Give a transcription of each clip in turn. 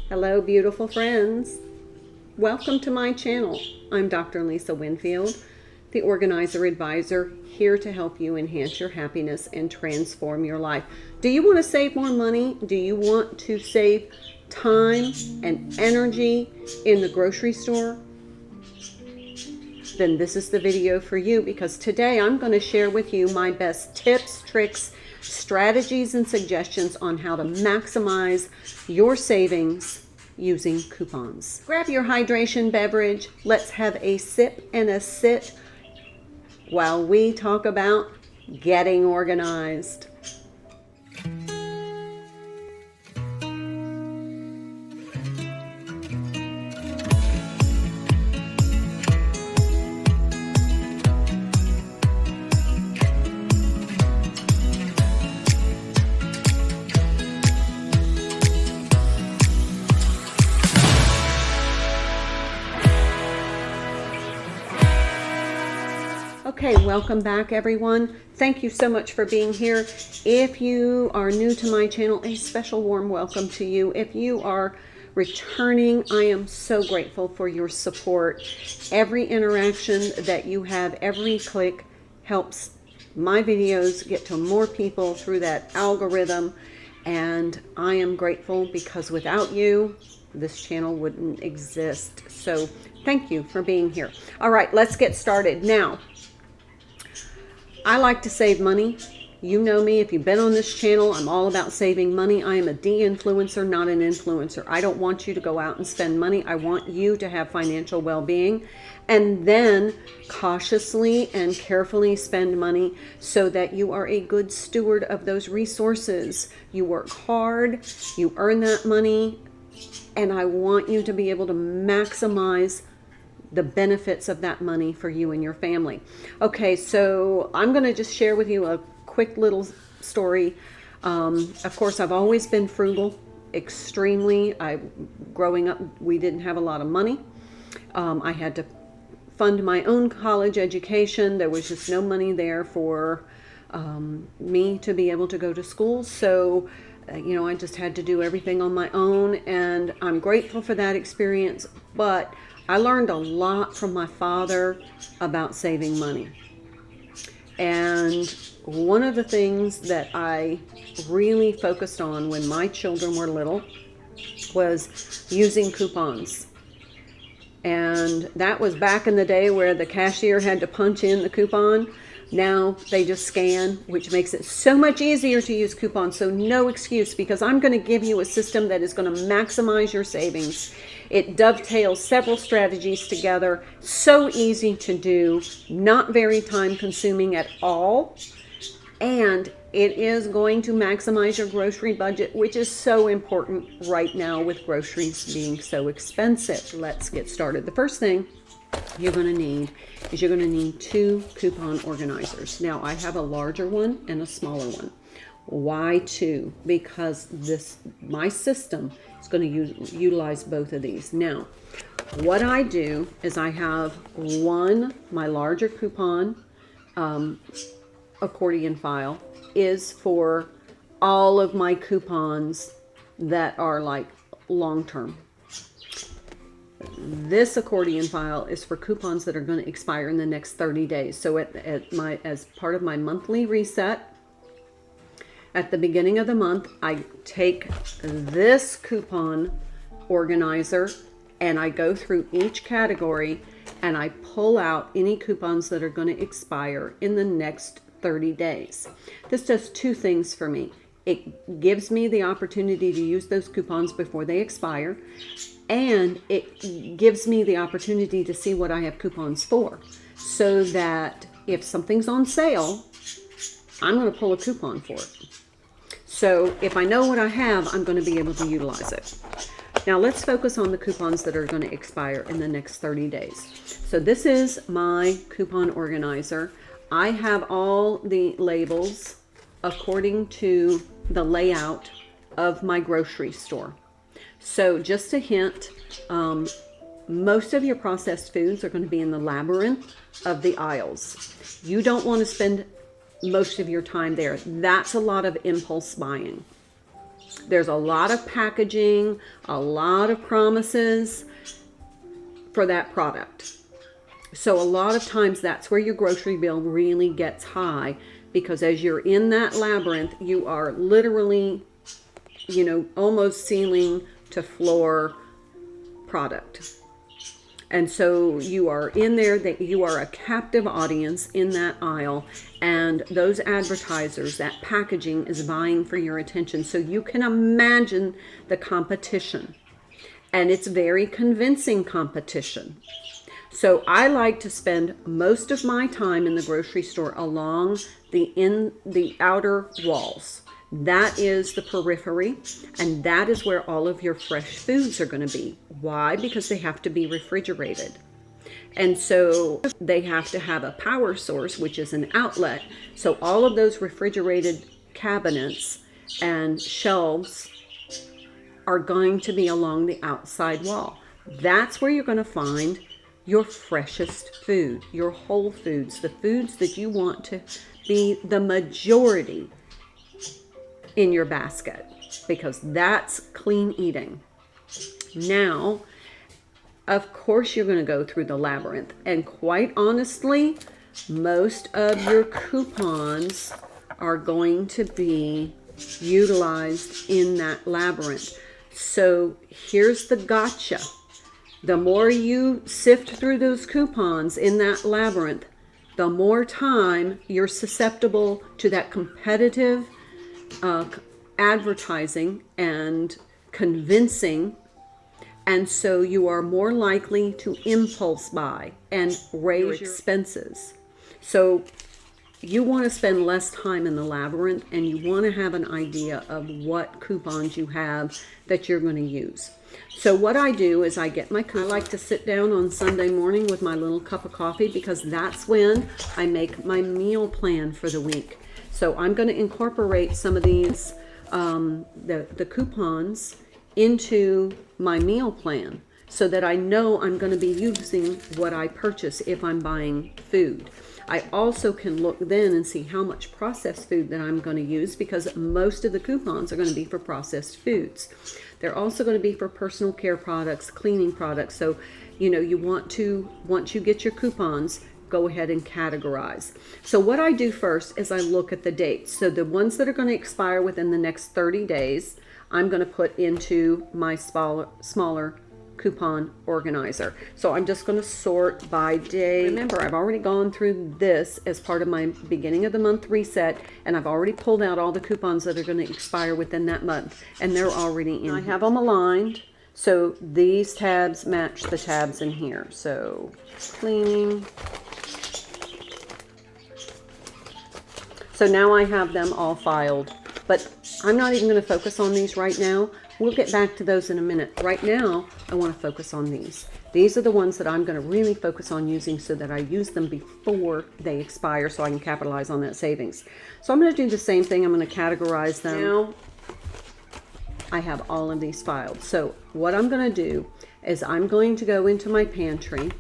Hello, beautiful friends. Welcome to my channel. I'm Dr. Lisa Winfield, the Organizer Advisor, here to help you enhance your happiness and transform your life. Do you want to save more money? Do you want to save time and energy in the grocery store? Then this is the video for you, because today I'm going to share with you my best tips, tricks, strategies, and suggestions on how to maximize your savings using coupons. Grab your hydration beverage. Let's have a sip and a sit while we talk about getting organized. Okay, welcome back everyone. Thank you so much for being here. If you are new to my channel, a special warm welcome to you. If you are returning, I am so grateful for your support. Every interaction that you have, every click helps my videos get to more people through that algorithm. And I am grateful because without you, this channel wouldn't exist. So thank you for being here. All right, let's get started now. I like to save money. You know me, if you've been on this channel, I'm all about saving money. I am a de-influencer, not an influencer. I don't want you to go out and spend money. I want you to have financial well-being and then cautiously and carefully spend money so that you are a good steward of those resources. You work hard, you earn that money, and I want you to be able to maximize the benefits of that money for you and your family. Okay, so I'm going to just share with you a quick little story. Of course, I've always been frugal, extremely. Growing up, we didn't have a lot of money. I had to fund my own college education. There was just no money there for me to be able to go to school. So, I just had to do everything on my own, and I'm grateful for that experience. But I learned a lot from my father about saving money. And one of the things that I really focused on when my children were little was using coupons. And that was back in the day where the cashier had to punch in the coupon. Now they just scan, which makes it so much easier to use coupons. So no excuse, because I'm going to give you a system that is going to maximize your savings. It dovetails several strategies together. So easy to do, not very time consuming at all. And it is going to maximize your grocery budget, which is so important right now with groceries being so expensive. Let's get started. The first thing you're going to need is you're going to need 2 coupon organizers. Now, I have a larger one and a smaller one. Why 2? Because my system is going to utilize both of these. Now, what I do is I have my larger coupon accordion file is for all of my coupons that are like long-term. This accordion file is for coupons that are going to expire in the next 30 days. So as part of my monthly reset, at the beginning of the month, I take this coupon organizer and I go through each category and I pull out any coupons that are going to expire in the next 30 days. This does 2 things for me. It gives me the opportunity to use those coupons before they expire, and it gives me the opportunity to see what I have coupons for, so that if something's on sale, I'm going to pull a coupon for it. So if I know what I have, I'm going to be able to utilize it. Now let's focus on the coupons that are going to expire in the next 30 days. So this is my coupon organizer. I have all the labels according to the layout of my grocery store. So just a hint, most of your processed foods are going to be in the labyrinth of the aisles. You don't want to spend most of your time there. That's a lot of impulse buying. There's a lot of packaging, a lot of promises for that product. So a lot of times that's where your grocery bill really gets high, because as you're in that labyrinth, you are literally, almost ceiling to floor product. And so you are in there, that you are a captive audience in that aisle, and those advertisers, that packaging is vying for your attention. So you can imagine the competition, and it's very convincing competition. So I like to spend most of my time in the grocery store along the outer walls. That is the periphery, and that is where all of your fresh foods are going to be. Why? Because they have to be refrigerated. And so they have to have a power source, which is an outlet. So all of those refrigerated cabinets and shelves are going to be along the outside wall. That's where you're going to find your freshest food, your whole foods, the foods that you want to be the majority in your basket, because that's clean eating. Now, of course, you're going to go through the labyrinth, and quite honestly, most of your coupons are going to be utilized in that labyrinth. So here's the gotcha. The more you sift through those coupons in that labyrinth, the more time you're susceptible to that competitive advertising and convincing. And so you are more likely to impulse buy and raise your expenses. So you want to spend less time in the labyrinth, and you want to have an idea of what coupons you have that you're going to use. So what I do is I get my coupons. I like to sit down on Sunday morning with my little cup of coffee, because that's when I make my meal plan for the week. So I'm going to incorporate some of these, the coupons into my meal plan, so that I know I'm going to be using what I purchase if I'm buying food. I also can look then and see how much processed food that I'm going to use, because most of the coupons are going to be for processed foods. They're also going to be for personal care products, cleaning products. So, you want to, once you get your coupons, go ahead and categorize. So what I do first is I look at the dates. So the ones that are going to expire within the next 30 days, I'm going to put into my smaller coupon organizer. So I'm just going to sort by day. Remember, I've already gone through this as part of my beginning of the month reset, and I've already pulled out all the coupons that are going to expire within that month, and they're already in. I have them aligned, so these tabs match the tabs in here. So cleaning. So now I have them all filed, but I'm not even going to focus on these right now. We'll get back to those in a minute. Right now, I want to focus on these. These are the ones that I'm going to really focus on using, so that I use them before they expire, so I can capitalize on that savings. So I'm going to do the same thing. I'm going to categorize them. Now, I have all of these filed. So what I'm going to do is I'm going to go into my pantry,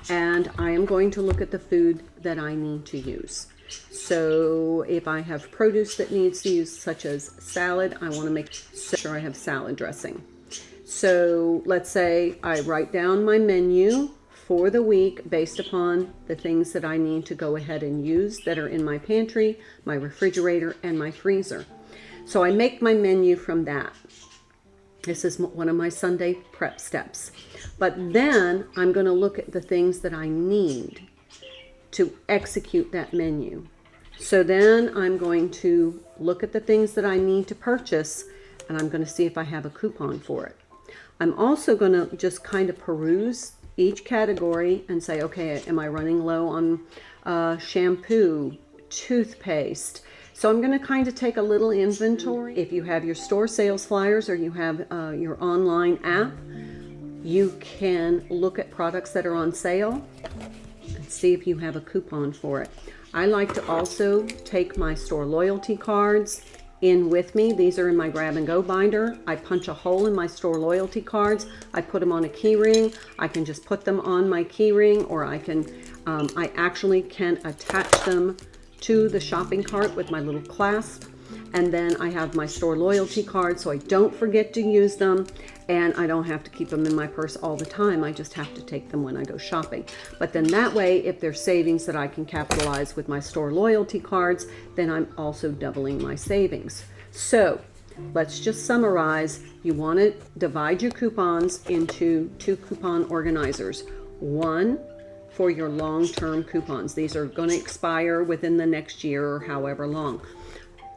and I am going to look at the food that I need to use. So if I have produce that needs to use, such as salad, I want to make sure I have salad dressing. So let's say I write down my menu for the week based upon the things that I need to go ahead and use that are in my pantry, my refrigerator, and my freezer. So I make my menu from that. This is one of my Sunday prep steps. But then I'm going to look at the things that I need to execute that menu. So then I'm going to look at the things that I need to purchase, and I'm going to see if I have a coupon for it. I'm also going to just kind of peruse each category and say, okay, am I running low on shampoo, toothpaste? So I'm going to kind of take a little inventory. If you have your store sales flyers, or you have your online app, you can look at products that are on sale and see if you have a coupon for it. I like to also take my store loyalty cards in with me. These are in my grab and go binder. I punch a hole in my store loyalty cards. I put them on a key ring. I can just put them on my key ring, or I actually can attach them to the shopping cart with my little clasp. And then I have my store loyalty card, so I don't forget to use them, and I don't have to keep them in my purse all the time. I just have to take them when I go shopping. But then that way, if there's savings that I can capitalize with my store loyalty cards, then I'm also doubling my savings. So let's just summarize. You want to divide your coupons into 2 coupon organizers. One for your long-term coupons. These are going to expire within the next year or however long.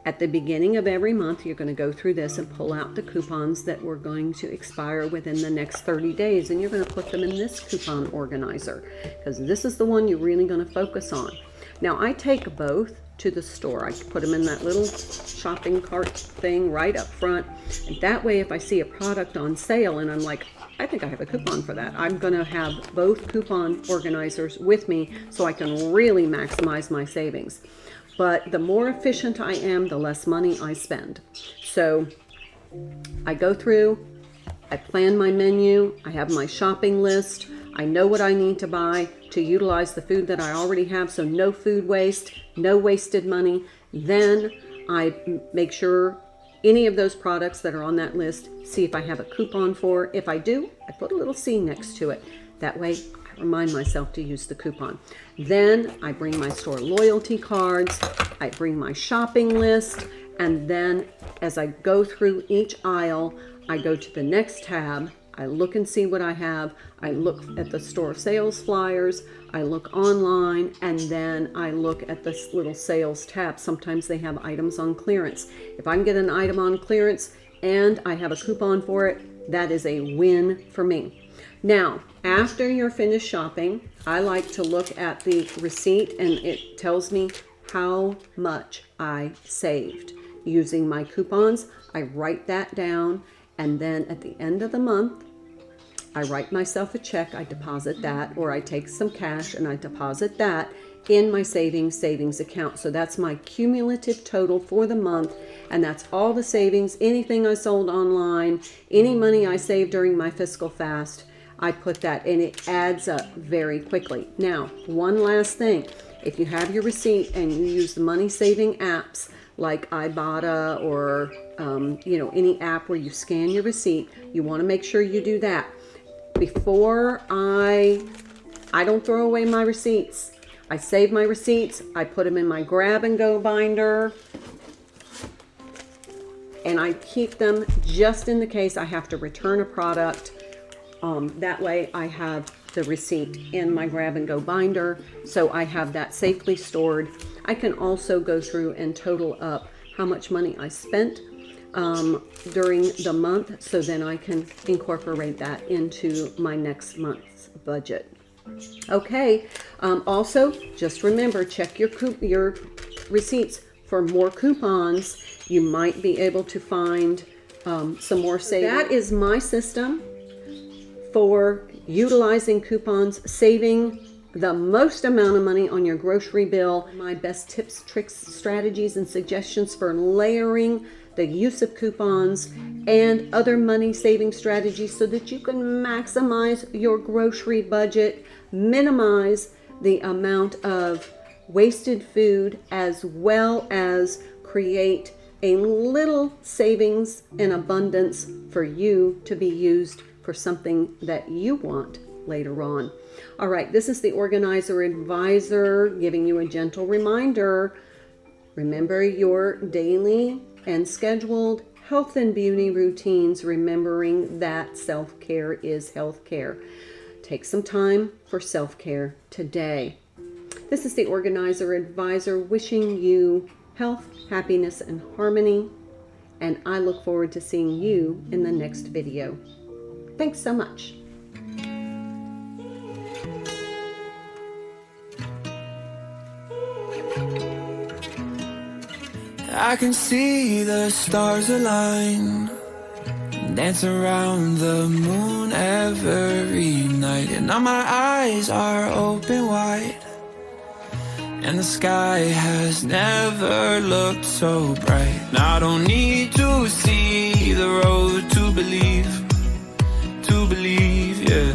At the beginning of every month, you're going to go through this and pull out the coupons that were going to expire within the next 30 days, and you're going to put them in this coupon organizer, because this is the one you're really going to focus on. Now, I take both to the store. I put them in that little shopping cart thing right up front, and that way if I see a product on sale and I'm like, I think I have a coupon for that, I'm going to have both coupon organizers with me so I can really maximize my savings. But the more efficient I am, the less money I spend. So I go through, I plan my menu, I have my shopping list, I know what I need to buy to utilize the food that I already have, so no food waste, no wasted money. Then I make sure any of those products that are on that list, see if I have a coupon for. If I do, I put a little C next to it. That way I remind myself to use the coupon. Then I bring my store loyalty cards, I bring my shopping list, and then as I go through each aisle, I go to the next tab, I look and see what I have, I look at the store sales flyers, I look online, and then I look at this little sales tab. Sometimes they have items on clearance. If I can get an item on clearance and I have a coupon for it, that is a win for me. Now, after you're finished shopping, I like to look at the receipt, and it tells me how much I saved using my coupons. I write that down, and then at the end of the month, I write myself a check, I deposit that, or I take some cash and I deposit that in my savings account. So that's my cumulative total for the month, and that's all the savings, anything I sold online, any money I saved during my fiscal fast, I put that, and it adds up very quickly. Now, one last thing. If you have your receipt and you use the money saving apps like Ibotta or any app where you scan your receipt, you want to make sure you do that. Before I don't throw away my receipts. I save my receipts, I put them in my grab and go binder, and I keep them just in the case I have to return a product. That way I have the receipt in my grab and go binder, so I have that safely stored. I can also go through and total up how much money I spent during the month, so then I can incorporate that into my next month's budget. Okay, also just remember, check your receipts for more coupons. You might be able to find some more savings. That is my system for utilizing coupons, saving the most amount of money on your grocery bill. My best tips, tricks, strategies, and suggestions for layering the use of coupons and other money saving strategies so that you can maximize your grocery budget, minimize the amount of wasted food, as well as create a little savings and abundance for you to be used for something that you want later on. All right, this is the Organizer Advisor giving you a gentle reminder. Remember your daily and scheduled health and beauty routines, remembering that self-care is health-care. Take some time for self-care today. This is the Organizer Advisor wishing you health, happiness, and harmony, and I look forward to seeing you in the next video. Thanks so much. I can see the stars align, dance around the moon every night, and now my eyes are open wide, and the sky has never looked so bright. Now I don't need to see the road to believe, yeah,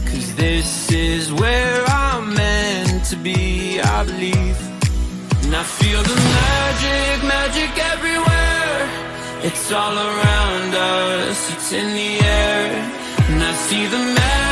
'cause this is where I'm meant to be, I believe. Now I feel the magic, magic everywhere. It's all around us, it's in the air. And I see the magic